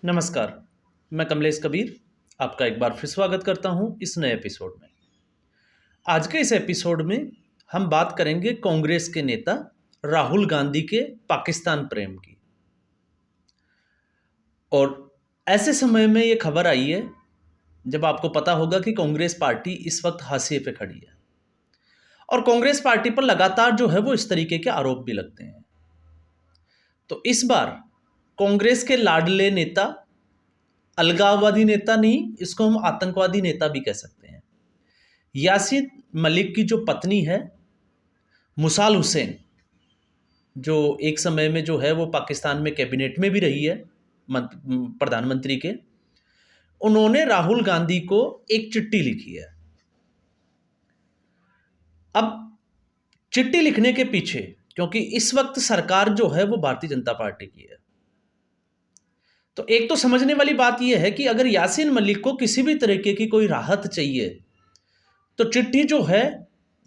नमस्कार, मैं कमलेश कबीर आपका एक बार फिर स्वागत करता हूं इस नए एपिसोड में। आज के इस एपिसोड में हम बात करेंगे कांग्रेस के नेता राहुल गांधी के पाकिस्तान प्रेम की। और ऐसे समय में ये खबर आई है जब आपको पता होगा कि कांग्रेस पार्टी इस वक्त हाशिए पे खड़ी है और कांग्रेस पार्टी पर लगातार जो है वो इस तरीके के आरोप भी लगते हैं। तो इस बार कांग्रेस के लाडले नेता, अलगाववादी नेता नहीं, इसको हम आतंकवादी नेता भी कह सकते हैं, यासीन मलिक की जो पत्नी है मुसाल हुसैन, जो एक समय में जो है वो पाकिस्तान में कैबिनेट में भी रही है प्रधानमंत्री के, उन्होंने राहुल गांधी को एक चिट्ठी लिखी है। अब चिट्ठी लिखने के पीछे, क्योंकि इस वक्त सरकार जो है वो भारतीय जनता पार्टी की है, तो एक तो समझने वाली बात यह है कि अगर यासीन मलिक को किसी भी तरीके की कोई राहत चाहिए तो चिट्ठी जो है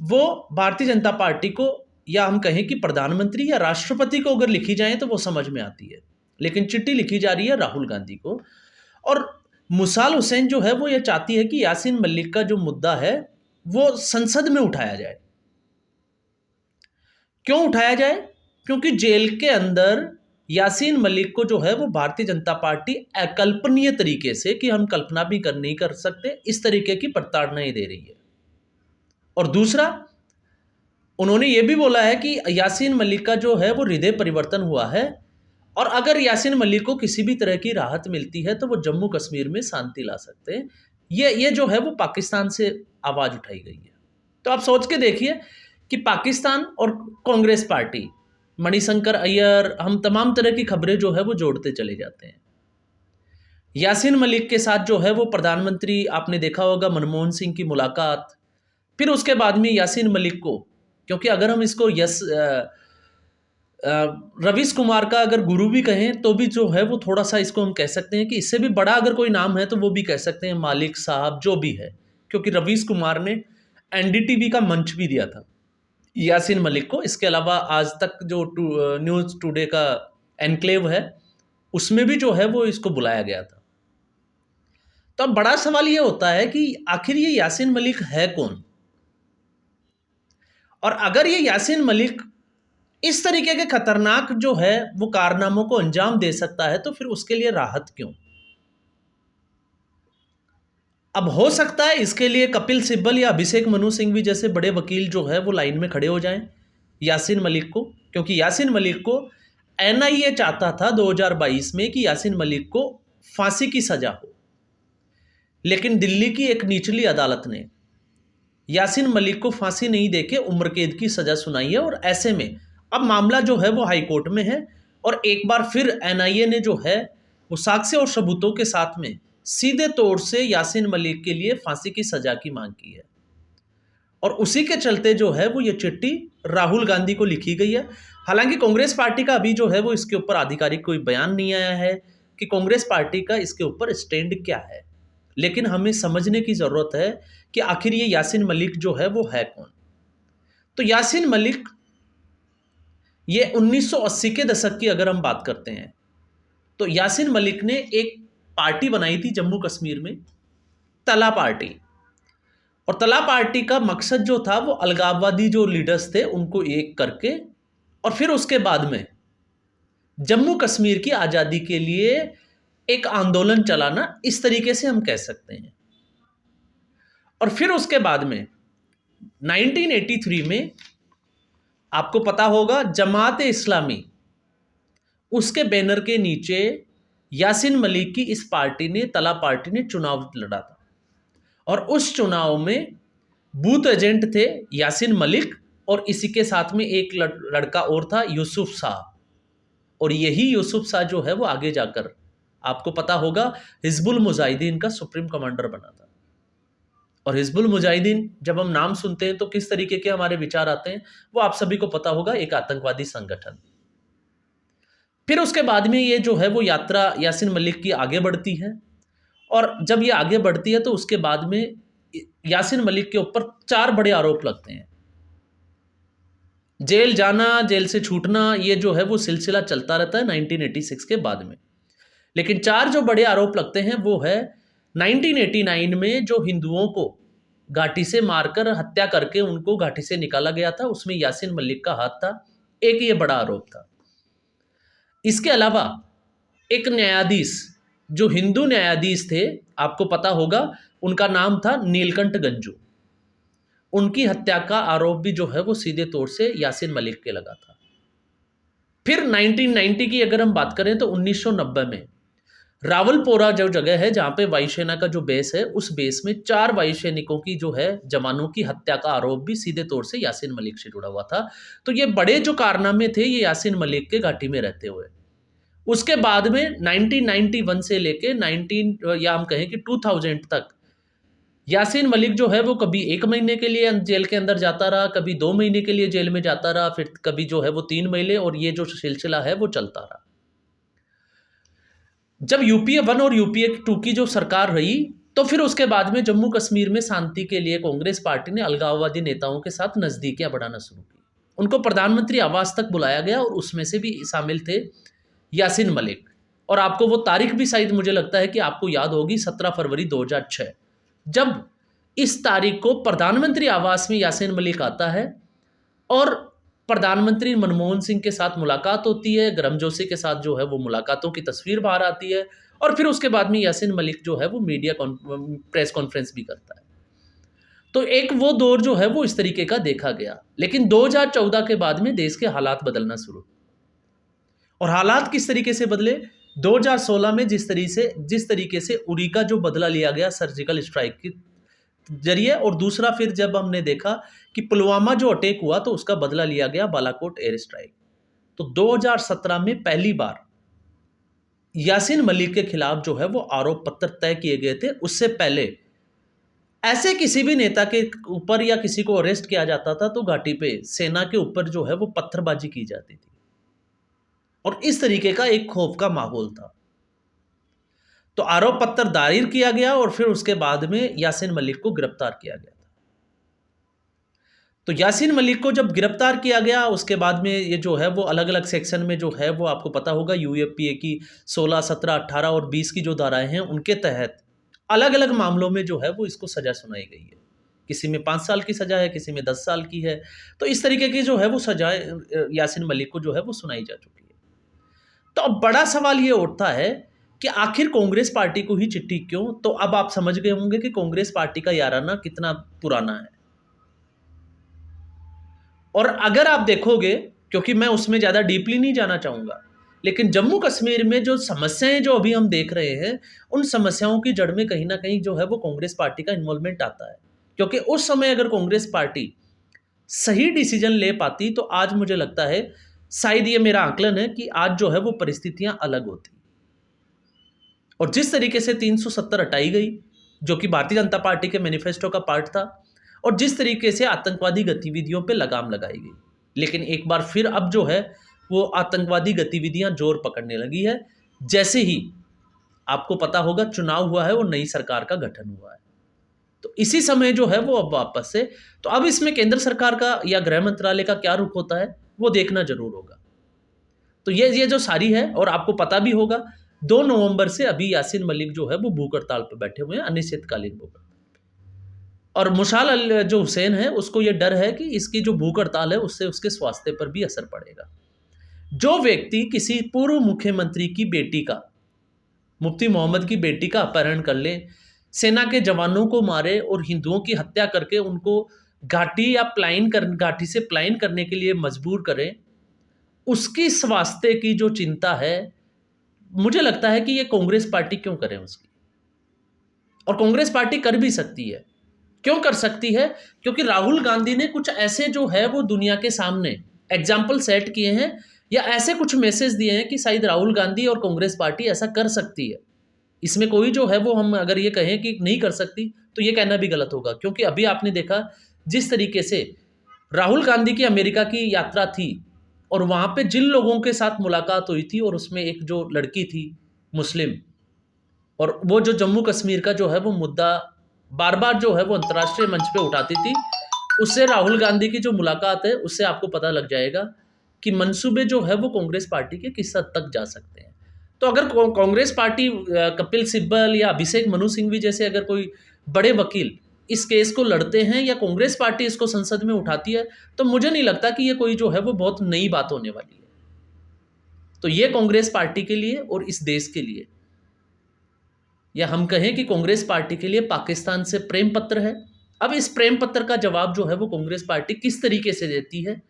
वो भारतीय जनता पार्टी को, या हम कहें कि प्रधानमंत्री या राष्ट्रपति को अगर लिखी जाए तो वो समझ में आती है, लेकिन चिट्ठी लिखी जा रही है राहुल गांधी को। और मुसाल हुसैन जो है वो ये चाहती है कि यासीन मलिक का जो मुद्दा है वो संसद में उठाया जाए। क्यों उठाया जाए? क्योंकि जेल के अंदर यासीन मलिक को जो है वो भारतीय जनता पार्टी अकल्पनीय तरीके से, कि हम कल्पना भी नहीं कर सकते, इस तरीके की प्रताड़नाएं दे रही है। और दूसरा, उन्होंने ये भी बोला है कि यासीन मलिक का जो है वो हृदय परिवर्तन हुआ है और अगर यासीन मलिक को किसी भी तरह की राहत मिलती है तो वो जम्मू कश्मीर में शांति ला सकते हैं। ये जो है वो पाकिस्तान से आवाज़ उठाई गई है। तो आप सोच के देखिए कि पाकिस्तान और कांग्रेस पार्टी, मणिशंकर अय्यर, हम तमाम तरह की खबरें जो है वो जोड़ते चले जाते हैं। यासीन मलिक के साथ जो है वो प्रधानमंत्री, आपने देखा होगा मनमोहन सिंह की मुलाकात, फिर उसके बाद में यासीन मलिक को, क्योंकि अगर हम इसको रवीश कुमार का अगर गुरु भी कहें तो भी जो है वो थोड़ा सा इसको हम कह सकते हैं कि इससे भी बड़ा अगर कोई नाम है तो वो भी कह सकते हैं मालिक साहब, जो भी है, क्योंकि रवीश कुमार ने एनडीटीवी का मंच भी दिया था यासीन मलिक को। इसके अलावा आज तक जो न्यूज़ टुडे का एनक्लेव है उसमें भी जो है वो इसको बुलाया गया था। तो अब बड़ा सवाल ये होता है कि आखिर ये यासीन मलिक है कौन, और अगर ये यासीन मलिक इस तरीके के खतरनाक जो है वो कारनामों को अंजाम दे सकता है तो फिर उसके लिए राहत क्यों? अब हो सकता है इसके लिए कपिल सिब्बल या अभिषेक मनु सिंह जैसे बड़े वकील जो है वो लाइन में खड़े हो जाएं यासीन मलिक को, क्योंकि यासीन मलिक को एनआईए चाहता था 2022 में कि यासीन मलिक को फांसी की सजा हो, लेकिन दिल्ली की एक निचली अदालत ने यासीन मलिक को फांसी नहीं देके उम्र कैद की सजा सुनाई है। और ऐसे में अब मामला जो है वो हाई कोर्ट में है और एक बार फिर एनआईए ने जो है वो साक्ष्य और सबूतों के साथ में सीधे तौर से यासीन मलिक के लिए फांसी की सजा की मांग की है। और उसी के चलते जो है वो ये चिट्ठी राहुल गांधी को लिखी गई है। हालांकि कांग्रेस पार्टी का अभी जो है वो इसके ऊपर आधिकारिक कोई बयान नहीं आया है कि कांग्रेस पार्टी का इसके ऊपर स्टैंड क्या है, लेकिन हमें समझने की ज़रूरत है कि आखिर ये यासीन मलिक जो है वो है कौन। तो यासीन मलिक, ये 1980 के दशक की अगर हम बात करते हैं तो यासीन मलिक ने एक पार्टी बनाई थी जम्मू कश्मीर में, तला पार्टी। और तला पार्टी का मकसद जो था वो अलगाववादी जो लीडर्स थे उनको एक करके और फिर उसके बाद में जम्मू कश्मीर की आज़ादी के लिए एक आंदोलन चलाना, इस तरीके से हम कह सकते हैं। और फिर उसके बाद में 1983 में आपको पता होगा जमात इस्लामी, उसके बैनर के नीचे यासीन मलिक की इस पार्टी ने, तला पार्टी ने चुनाव लड़ा था और उस चुनाव में बूथ एजेंट थे यासीन मलिक और इसी के साथ में एक लड़का और था, यूसुफ शाह। और यही यूसुफ शाह जो है वो आगे जाकर आपको पता होगा हिजबुल मुजाहिदीन का सुप्रीम कमांडर बना था। और हिजबुल मुजाहिदीन जब हम नाम सुनते हैं तो किस तरीके के हमारे विचार आते हैं वो आप सभी को पता होगा, एक आतंकवादी संगठन। फिर उसके बाद में ये जो है वो यात्रा यासीन मलिक की आगे बढ़ती है और जब ये आगे बढ़ती है तो उसके बाद में यासीन मलिक के ऊपर 4 बड़े आरोप लगते हैं। जेल जाना, जेल से छूटना, ये जो है वो सिलसिला चलता रहता है 1986 के बाद में। लेकिन 4 जो बड़े आरोप लगते हैं वो है 1989 में जो हिंदुओं को घाटी से मारकर हत्या करके उनको घाटी से निकाला गया था, उसमें यासीन मलिक का हाथ था। एक ये बड़ा आरोप था। इसके अलावा एक न्यायाधीश, जो हिंदू न्यायाधीश थे, आपको पता होगा, उनका नाम था नीलकंठ गंजू। उनकी हत्या का आरोप भी जो है वो सीधे तौर से यासीन मलिक के लगा था। फिर 1990 की अगर हम बात करें तो 1990 में रावलपोरा जो जगह है जहां पे वायुसेना का जो बेस है, उस बेस में 4 वायुसैनिकों की जो है जवानों की हत्या का आरोप भी सीधे तौर से यासीन मलिक से जुड़ा हुआ था। तो ये बड़े जो कारनामे थे ये यासीन मलिक के घाटी में रहते हुए। उसके बाद में 1991 से लेके 19 या हम कहें कि 2000 तक यासीन मलिक जो है वो कभी 1 महीने के लिए जेल के अंदर जाता रहा, कभी 2 महीने के लिए जेल में जाता रहा, फिर कभी जो है वो 3 महीने, और ये जो सिलसिला है वो चलता रहा। जब यूपीए 1 और यूपीए 2 की जो सरकार रही, तो फिर उसके बाद में जम्मू कश्मीर में शांति के लिए कांग्रेस पार्टी ने अलगाववादी नेताओं के साथ नज़दीकियां बढ़ाना शुरू की। उनको प्रधानमंत्री आवास तक बुलाया गया और उसमें से भी शामिल थे यासीन मलिक। और आपको वो तारीख भी शायद मुझे लगता है कि आपको याद होगी, 17 फरवरी 2006, जब इस तारीख को प्रधानमंत्री आवास में यासीन मलिक आता है और प्रधानमंत्री मनमोहन सिंह के साथ मुलाकात होती है, गर्मजोशी के साथ जो है वो मुलाकातों की तस्वीर बाहर आती है, और फिर उसके बाद में यासीन मलिक जो है वो प्रेस कॉन्फ्रेंस भी करता है। तो एक वो दौर जो है वो इस तरीके का देखा गया। लेकिन 2014 के बाद में देश के हालात बदलना शुरू, और हालात किस तरीके से बदले, 2016 में जिस तरीके से उरी का जो बदला लिया गया सर्जिकल स्ट्राइक के जरिए, और दूसरा फिर जब हमने देखा कि पुलवामा जो अटैक हुआ तो उसका बदला लिया गया बालाकोट एयर स्ट्राइक। तो 2017 में पहली बार यासीन मलिक के खिलाफ जो है वो आरोप पत्र तय किए गए थे। उससे पहले ऐसे किसी भी नेता के ऊपर या किसी को अरेस्ट किया जाता था तो घाटी पे सेना के ऊपर जो है वो पत्थरबाजी की जाती थी, और इस तरीके का एक खौफ का माहौल था। तो आरोप पत्र दायर किया गया और फिर उसके बाद में यासीन मलिक को गिरफ्तार किया गया था। तो यासीन मलिक को जब गिरफ्तार किया गया, उसके बाद में ये जो है वो अलग अलग सेक्शन में जो है वो आपको पता होगा, यूएपीए की 16, 17, 18 और 20 की जो धाराएं हैं उनके तहत अलग अलग मामलों में जो है वो इसको सजा सुनाई गई है। किसी में 5 साल की सजा है, किसी में 10 साल की है। तो इस तरीके की जो है वो सजाएं यासीन मलिक को जो है वो सुनाई जा चुकी है। तो अब बड़ा सवाल ये उठता है कि आखिर कांग्रेस पार्टी को ही चिट्ठी क्यों? तो अब आप समझ गए होंगे कि कांग्रेस पार्टी का याराना कितना पुराना है। और अगर आप देखोगे, क्योंकि मैं उसमें ज़्यादा डीपली नहीं जाना चाहूँगा, लेकिन जम्मू कश्मीर में जो समस्याएं जो अभी हम देख रहे हैं, उन समस्याओं की जड़ में कहीं ना कहीं जो है वो कांग्रेस पार्टी का इन्वॉल्वमेंट आता है। क्योंकि उस समय अगर कांग्रेस पार्टी सही डिसीजन ले पाती तो आज मुझे लगता है, शायद ये मेरा आकलन है, कि आज जो है वो परिस्थितियां अलग होती। और जिस तरीके से 370 हटाई गई, जो कि भारतीय जनता पार्टी के मैनिफेस्टो का पार्ट था, और जिस तरीके से आतंकवादी गतिविधियों पे लगाम लगाई गई, लेकिन एक बार फिर अब जो है वो आतंकवादी गतिविधियां जोर पकड़ने लगी है। जैसे ही आपको पता होगा चुनाव हुआ है और नई सरकार का गठन हुआ है, तो इसी समय जो है वो अब वापस से, तो अब इसमें केंद्र सरकार का या गृह मंत्रालय का क्या रुख होता है वो देखना जरूर होगा। तो ये जो सारी है, और आपको पता भी होगा 2 नवंबर से अभी यासीन मलिक जो है वो भूख हड़ताल पर बैठे हुए हैं, अनिश्चितकालीन भूख हड़ताल। और मुशाल जो हुसैन है उसको ये डर है कि इसकी जो भूख हड़ताल है उससे उसके स्वास्थ्य पर भी असर पड़ेगा। जो व्यक्ति किसी पूर्व मुख्यमंत्री की बेटी का, मुफ्ती मोहम्मद की बेटी का अपहरण कर ले, सेना के जवानों को मारे और हिंदुओं की हत्या करके उनको घाटी से पलायन करने के लिए मजबूर करें, उसकी स्वास्थ्य की जो चिंता है, मुझे लगता है कि ये कांग्रेस पार्टी क्यों करे उसकी। और कांग्रेस पार्टी कर भी सकती है। क्यों कर सकती है? क्योंकि राहुल गांधी ने कुछ ऐसे जो है वो दुनिया के सामने एग्जाम्पल सेट किए हैं, या ऐसे कुछ मैसेज दिए हैं कि शायद राहुल गांधी और कांग्रेस पार्टी ऐसा कर सकती है। इसमें कोई जो है वो, हम अगर ये कहें कि नहीं कर सकती तो ये कहना भी गलत होगा। क्योंकि अभी आपने देखा जिस तरीके से राहुल गांधी की अमेरिका की यात्रा थी, और वहाँ पे जिन लोगों के साथ मुलाकात हुई थी, और उसमें एक जो लड़की थी मुस्लिम, और वो जो जम्मू कश्मीर का जो है वो मुद्दा बार बार जो है वो अंतर्राष्ट्रीय मंच पे उठाती थी, उससे राहुल गांधी की जो मुलाकात है उससे आपको पता लग जाएगा कि मंसूबे जो है वो कांग्रेस पार्टी के किस हद तक जा सकते हैं। तो अगर कांग्रेस पार्टी कपिल सिब्बल या अभिषेक मनु सिंघवी जैसे अगर कोई बड़े वकील इस केस को लड़ते हैं या कांग्रेस पार्टी इसको संसद में उठाती है, तो मुझे नहीं लगता कि ये कोई जो है वो बहुत नई बात होने वाली है। तो ये कांग्रेस पार्टी के लिए और इस देश के लिए, या हम कहें कि कांग्रेस पार्टी के लिए पाकिस्तान से प्रेम पत्र है। अब इस प्रेम पत्र का जवाब जो है वो कांग्रेस पार्टी किस तरीके से देती है,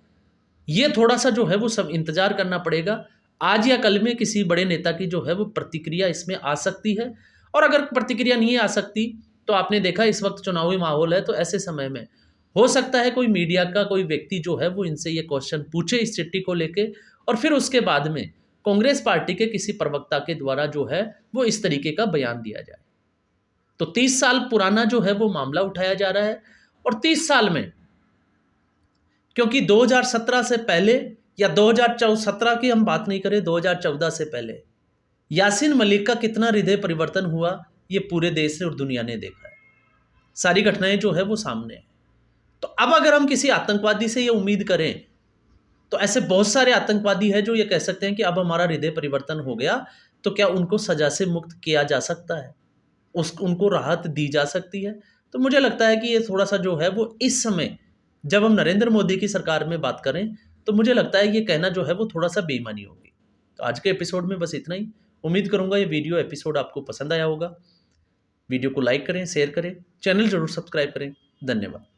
ये थोड़ा सा जो है वो सब इंतजार करना पड़ेगा। आज या कल में किसी बड़े नेता की जो है वो प्रतिक्रिया इसमें आ सकती है, और अगर प्रतिक्रिया नहीं आ सकती तो आपने देखा इस वक्त चुनावी माहौल है, तो ऐसे समय में हो सकता है कोई मीडिया का कोई व्यक्ति जो है वो इनसे ये क्वेश्चन पूछे इस चिट्ठी को लेके, और फिर उसके बाद में कांग्रेस पार्टी के किसी प्रवक्ता के द्वारा जो है वो इस तरीके का बयान दिया जाए। तो 30 साल पुराना जो है वो मामला उठाया जा रहा है, और 30 साल में, क्योंकि 2017 से पहले या 2017 की हम बात नहीं करें, 2014 से पहले यासीन मलिक का कितना हृदय परिवर्तन हुआ ये पूरे देश और दुनिया ने देखा है। सारी घटनाएं जो है वो सामने है। तो अब अगर हम किसी आतंकवादी से ये उम्मीद करें, तो ऐसे बहुत सारे आतंकवादी हैं जो ये कह सकते हैं कि अब हमारा हृदय परिवर्तन हो गया, तो क्या उनको सजा से मुक्त किया जा सकता है, उनको राहत दी जा सकती है? तो मुझे लगता है कि ये थोड़ा सा जो है वो इस समय जब हम नरेंद्र मोदी की सरकार में बात करें, तो मुझे लगता है ये कहना जो है वो थोड़ा सा बेईमानी होगी। तो आज के एपिसोड में बस इतना ही। उम्मीद करूंगा ये वीडियो एपिसोड आपको पसंद आया होगा। वीडियो को लाइक करें, शेयर करें, चैनल जरूर सब्सक्राइब करें। धन्यवाद।